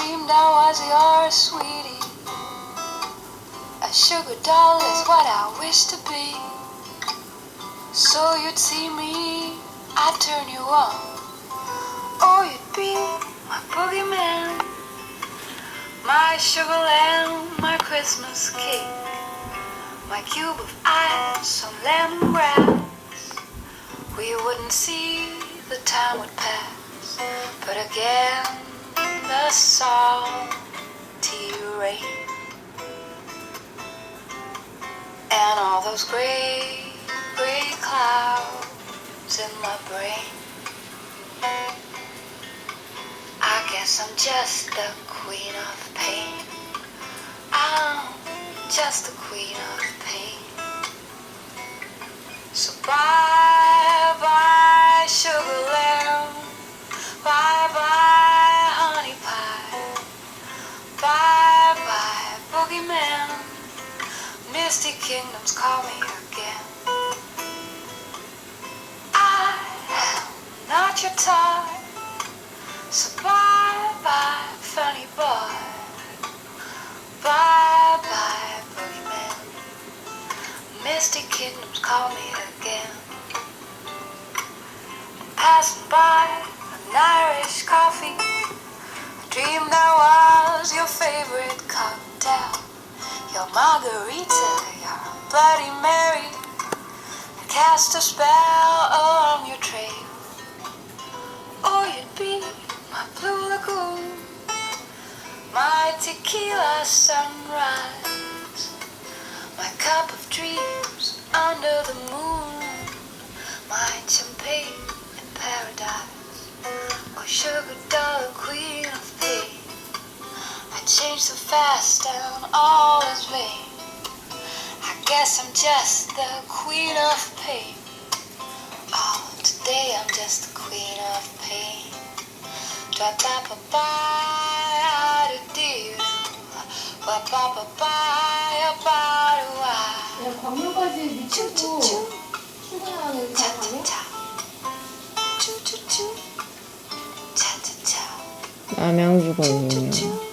dreamed I was your sweetie. A sugar doll is what I wish to be. So you'd see me, I'd turn you on. Or you'd be my boogeyman, my sugar lamb, my Christmas cake, my cube of ice on lemongrass. We wouldn't see the time would pass, but again the salty rain and all those gray clouds in my brain. I guess I'm just the queen of pain. I'm just the queen of pain. So bye bye sugar lamb, bye bye honey pie, bye bye boogeyman. Misty kingdoms call me again. I am not your type, so bye bye funny boy, bye bye boogeyman. Misty kingdoms call me again. Passing by an Irish coffee, dreamed I was your favorite cocktail, your margarita, your Bloody Mary. I cast a spell along your trail. Or you'd be my blue lagoon, my tequila sunrise, my cup of dreams under the moon, my champagne in paradise, or sugar dollar queen of pain. I change so fast and all is vain. I guess I'm just the queen of pain. Oh, today I'm just the queen of pain. Ba ba ba ba do ba ba ba ba ba do. 야, 광명까지 미치고 출근하는 차 가네? 차차차 차차차 남양주거든요.